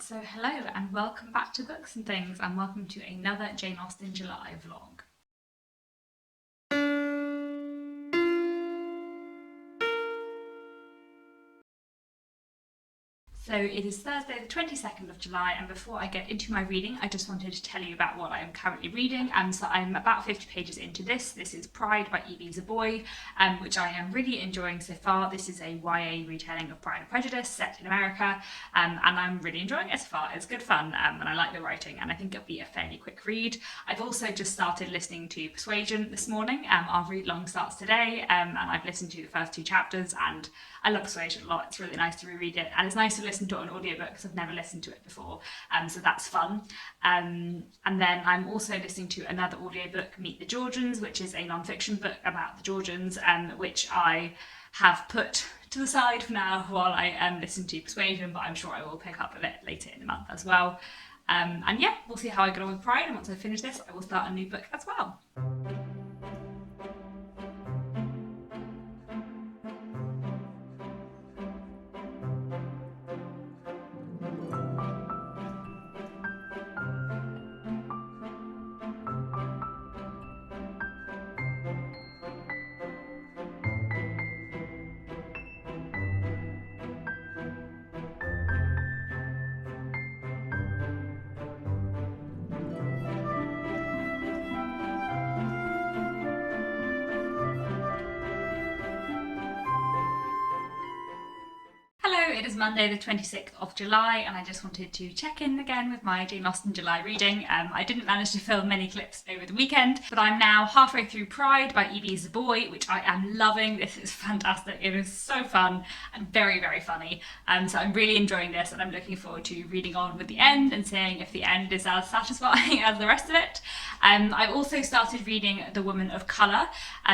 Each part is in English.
So hello and welcome back to Books and Things, and welcome to another Jane Austen July vlog. So it is Thursday the 22nd of July, and before I get into my reading I just wanted to tell you about what I am currently reading. So I'm about 50 pages into this. This is Pride by E.B. Boy, which I am really enjoying so far. This is a YA retelling of Pride and Prejudice set in America, and I'm really enjoying it so far. It's good fun, and I like the writing, and I think it'll be a fairly quick read. I've also just started listening to Persuasion this morning. Our read long starts today, and I've listened to the first 2 chapters, and I love Persuasion a lot. It's really nice to reread it, and it's nice to listen to it on audiobook because I've never listened to it before, so that's fun. And then I'm also listening to another audiobook, Meet the Georgians, which is a non-fiction book about the Georgians, which I have put to the side for now while I listen to Persuasion, but I'm sure I will pick up a bit later in the month as well. And yeah, we'll see how I get on with Pride, and once I finish this I will start a new book as well. It is Monday the 26th of July, and I just wanted to check in again with my Jane Austen July reading. I didn't manage to film many clips over the weekend, but I'm now halfway through Pride by E.B. Boy, which I am loving. This is fantastic. It is so fun and very, very funny. So I'm really enjoying this, and I'm looking forward to reading on with the end and seeing if the end is as satisfying as the rest of it. I've also started reading The Woman of Colour,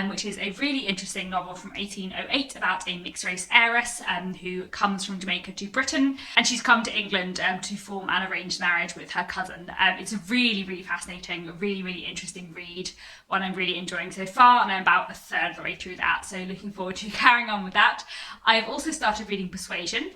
which is a really interesting novel from 1808 about a mixed-race heiress who comes from Jamaica to Britain, and she's come to England to form an arranged marriage with her cousin. It's a really, really fascinating, really, really interesting read, one I'm really enjoying so far, and I'm about a third of the way through that, so looking forward to carrying on with that. I've also started reading Persuasion,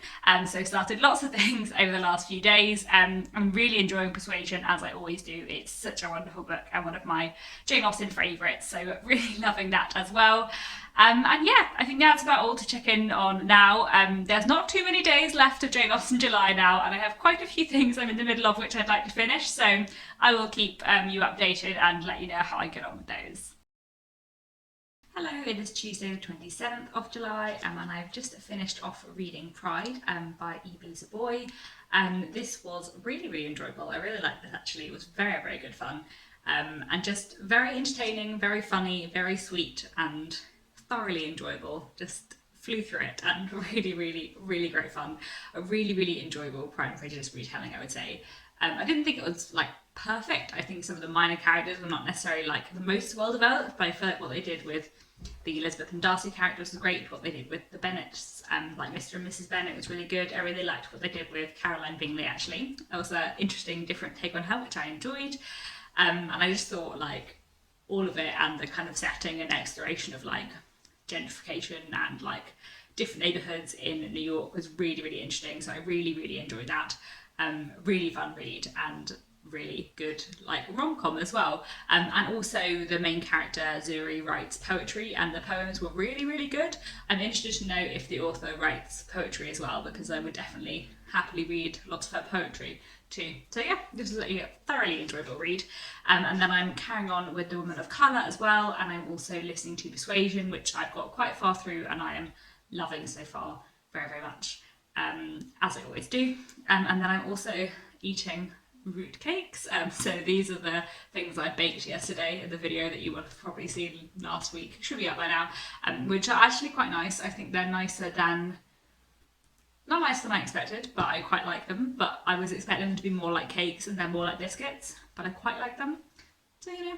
so started lots of things over the last few days. I'm really enjoying Persuasion, as I always do. It's such a wonderful book and one of my Jane Austen favourites, so really loving that as well. And yeah, I think that's about all to check in on now. There's not too many days left of Jane Austen July now, and I have quite a few things I'm in the middle of which I'd like to finish, so I will keep you updated and let you know how I get on with those. Hello, it is Tuesday the 27th of July, and I've just finished off reading Pride by E.B. Boy. This was really, really enjoyable. I really liked this actually. It was very, very good fun, and just very entertaining, very funny, very sweet, and thoroughly enjoyable. Just flew through it, and really, really, really great fun. A really, really enjoyable Pride and Prejudice retelling, I would say. I didn't think it was like perfect. I think some of the minor characters were not necessarily like the most well developed, but I feel like what they did with the Elizabeth and Darcy characters was great. What they did with the Bennets, like Mr. and Mrs. Bennet, was really good. I really liked what they did with Caroline Bingley actually. That was an interesting, different take on her, which I enjoyed. And I just thought like all of it, and the kind of setting and exploration of like gentrification and like different neighbourhoods in New York was really, really interesting. So I really, really enjoyed that. Really fun read, and really good like rom-com as well. And also the main character Zuri writes poetry, and the poems were really, really good. I'm interested to know if the author writes poetry as well, because I would definitely happily read lots of her poetry too. So yeah, this is a thoroughly enjoyable read. And then I'm carrying on with The Woman of Colour as well, and I'm also listening to Persuasion, which I've got quite far through and I am loving so far very, very much, as I always do. And then I'm also eating root cakes. So these are the things I baked yesterday in the video that you would have probably seen last week. Should be up by now, which are actually quite nice. I think they're nicer than, not nicer than I expected, but I quite like them. But I was expecting them to be more like cakes, and they're more like biscuits, but I quite like them. So, you know,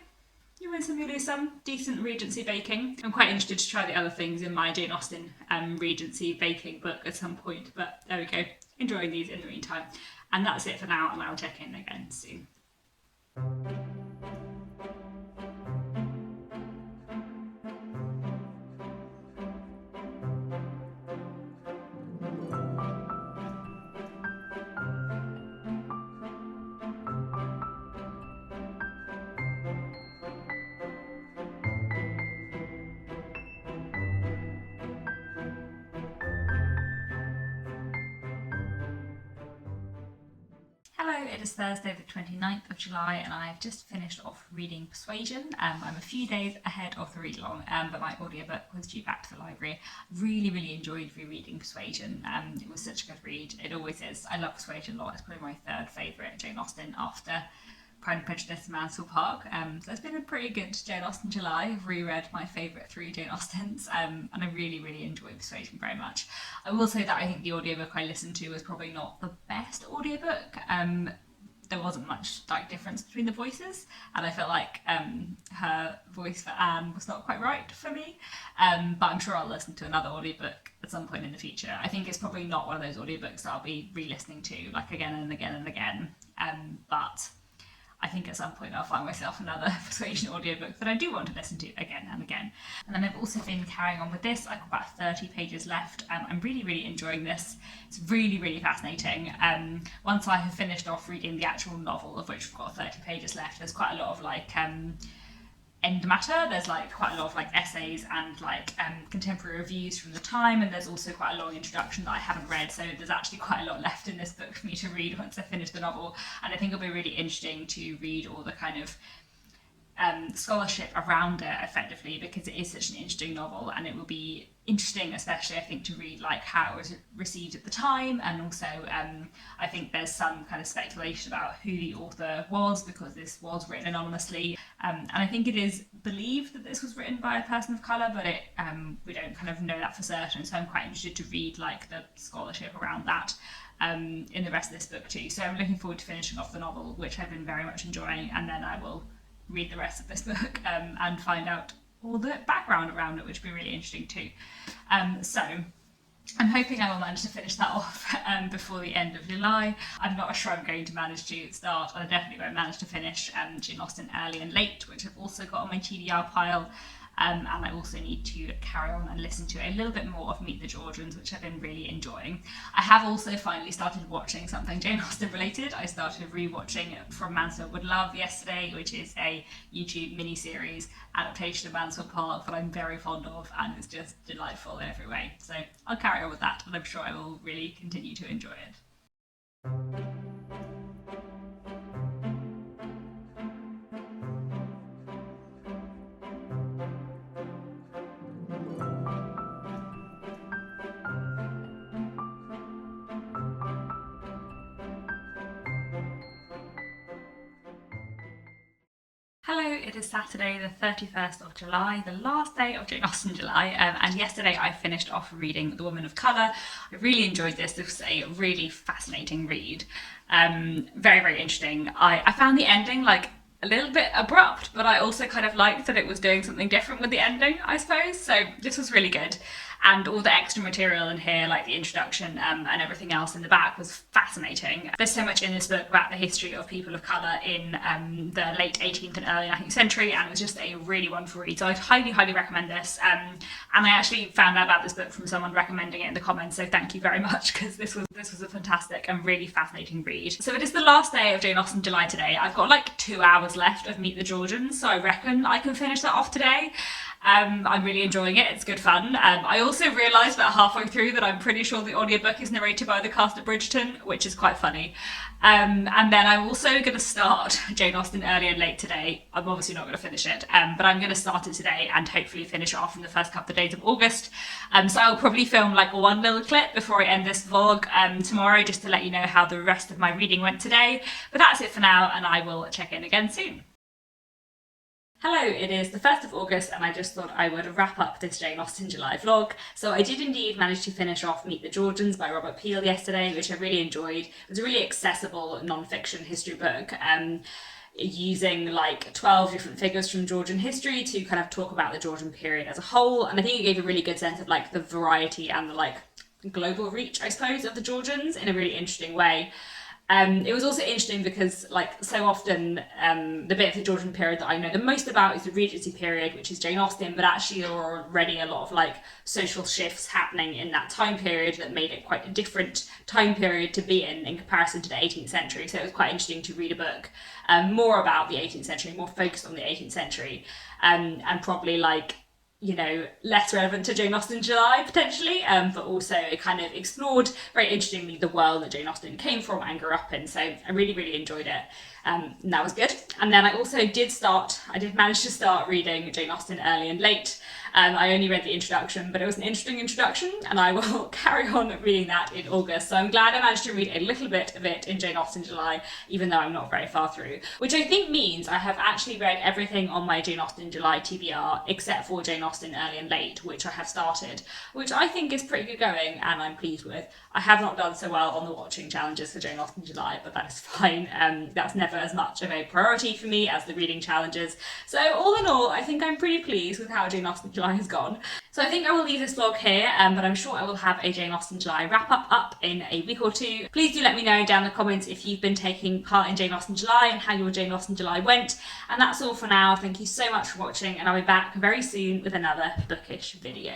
you win some, you lose some. Decent Regency baking. I'm quite interested to try the other things in my Jane Austen Regency baking book at some point, but there we go. Enjoying these in the meantime. And that's it for now, and I'll check in again soon. Hello, it is Thursday the 29th of July and I've just finished off reading Persuasion. I'm a few days ahead of the read along, but my audiobook was due back to the library. Really enjoyed rereading Persuasion. It was such a good read. It always is. I love Persuasion a lot. It's probably my third favourite Jane Austen after Pride and Prejudice and Mansfield Park. So it's been a pretty good Jane Austen July. I've reread my favourite three Jane Austens and I really enjoyed Persuasion very much. I will say that I think the audiobook I listened to was probably not the best audiobook. There wasn't much difference between the voices and I felt like her voice for Anne was not quite right for me, but I'm sure I'll listen to another audiobook at some point in the future. I think it's probably not one of those audiobooks that I'll be re-listening to again and again, but I think at some point I'll find myself another Persuasion audiobook that I do want to listen to again and again. And then I've also been carrying on with this. I've got about 30 pages left. I'm really enjoying this. It's really fascinating. Once I have finished off reading the actual novel, of which I've got 30 pages left, there's quite a lot of end matter. There's quite a lot of essays and contemporary reviews from the time, and there's also quite a long introduction that I haven't read, so there's actually quite a lot left in this book for me to read once I finish the novel. And I think it'll be really interesting to read all the kind of scholarship around it effectively, because it is such an interesting novel, and it will be interesting especially I think to read how it was received at the time. And also I think there's some kind of speculation about who the author was, because this was written anonymously, and I think it is believed that this was written by a person of colour, but we don't kind of know that for certain, so I'm quite interested to read the scholarship around that in the rest of this book too. So I'm looking forward to finishing off the novel, which I've been very much enjoying, and then I will read the rest of this book and find out all the background around it, which will be really interesting too. So I'm hoping I will manage to finish that off before the end of July. I'm not sure I'm going to manage to start, and I definitely won't manage to finish Jane Austen Early and Late, which I've also got on my TDR pile. And I also need to carry on and listen to a little bit more of Meet the Georgians, which I've been really enjoying. I have also finally started watching something Jane Austen related. I started rewatching From Mansfield with Love yesterday, which is a YouTube mini-series adaptation of Mansfield Park that I'm very fond of, and it's just delightful in every way. So I'll carry on with that, and I'm sure I will really continue to enjoy it. Hello, it is Saturday the 31st of July, the last day of Jane Austen July, and yesterday I finished off reading The Woman of Colour. I really enjoyed this. This was a really fascinating read. Very interesting. I found the ending a little bit abrupt, but I also kind of liked that it was doing something different with the ending, I suppose. So this was really good. And all the extra material in here, the introduction and everything else in the back, was fascinating. There's so much in this book about the history of people of colour in the late 18th and early 19th century, and it was just a really wonderful read. So I'd highly recommend this. And I actually found out about this book from someone recommending it in the comments, so thank you very much, because this was a fantastic and really fascinating read. So it is the last day of Jane Austen July today. I've got 2 hours left of Meet the Georgians, so I reckon I can finish that off today. I'm really enjoying it. It's good fun. I also realised about halfway through that I'm pretty sure the audiobook is narrated by the cast at Bridgerton, which is quite funny. And then I'm also going to start Jane Austen Early and Late today. I'm obviously not going to finish it, but I'm going to start it today and hopefully finish it off in the first couple of days of August. So I'll probably film one little clip before I end this vlog tomorrow, just to let you know how the rest of my reading went today. But that's it for now, and I will check in again soon. Hello, it is the 1st of August and I just thought I would wrap up this Jane Austen July vlog. So I did indeed manage to finish off Meet the Georgians by Robert Peel yesterday, which I really enjoyed. It was a really accessible non-fiction history book, using 12 different figures from Georgian history to kind of talk about the Georgian period as a whole. And I think it gave a really good sense of the variety and the global reach, I suppose, of the Georgians in a really interesting way. It was also interesting because, so often, the bit of the Georgian period that I know the most about is the Regency period, which is Jane Austen, but actually there were already a lot of, social shifts happening in that time period that made it quite a different time period to be in comparison to the 18th century. So it was quite interesting to read a book more about the 18th century, more focused on the 18th century, and probably, less relevant to Jane Austen July potentially, but also it kind of explored very interestingly the world that Jane Austen came from and grew up in. So I really, really enjoyed it. And that was good. And then I also did manage to start reading Jane Austen early and late. I only read the introduction, but it was an interesting introduction, and I will carry on reading that in August. So I'm glad I managed to read a little bit of it in Jane Austen July, even though I'm not very far through, which I think means I have actually read everything on my Jane Austen July TBR except for Jane Austen Early and Late, which I have started, which I think is pretty good going and I'm pleased with. I have not done so well on the watching challenges for Jane Austen July, but that is fine. That's never as much of a priority for me as the reading challenges. So all in all, I think I'm pretty pleased with how Jane Austen July has gone. So I think I will leave this vlog here, but I'm sure I will have a Jane Austen July wrap up in a week or two. Please do let me know down in the comments if you've been taking part in Jane Austen July and how your Jane Austen July went. And that's all for now. Thank you so much for watching, and I'll be back very soon with another bookish video.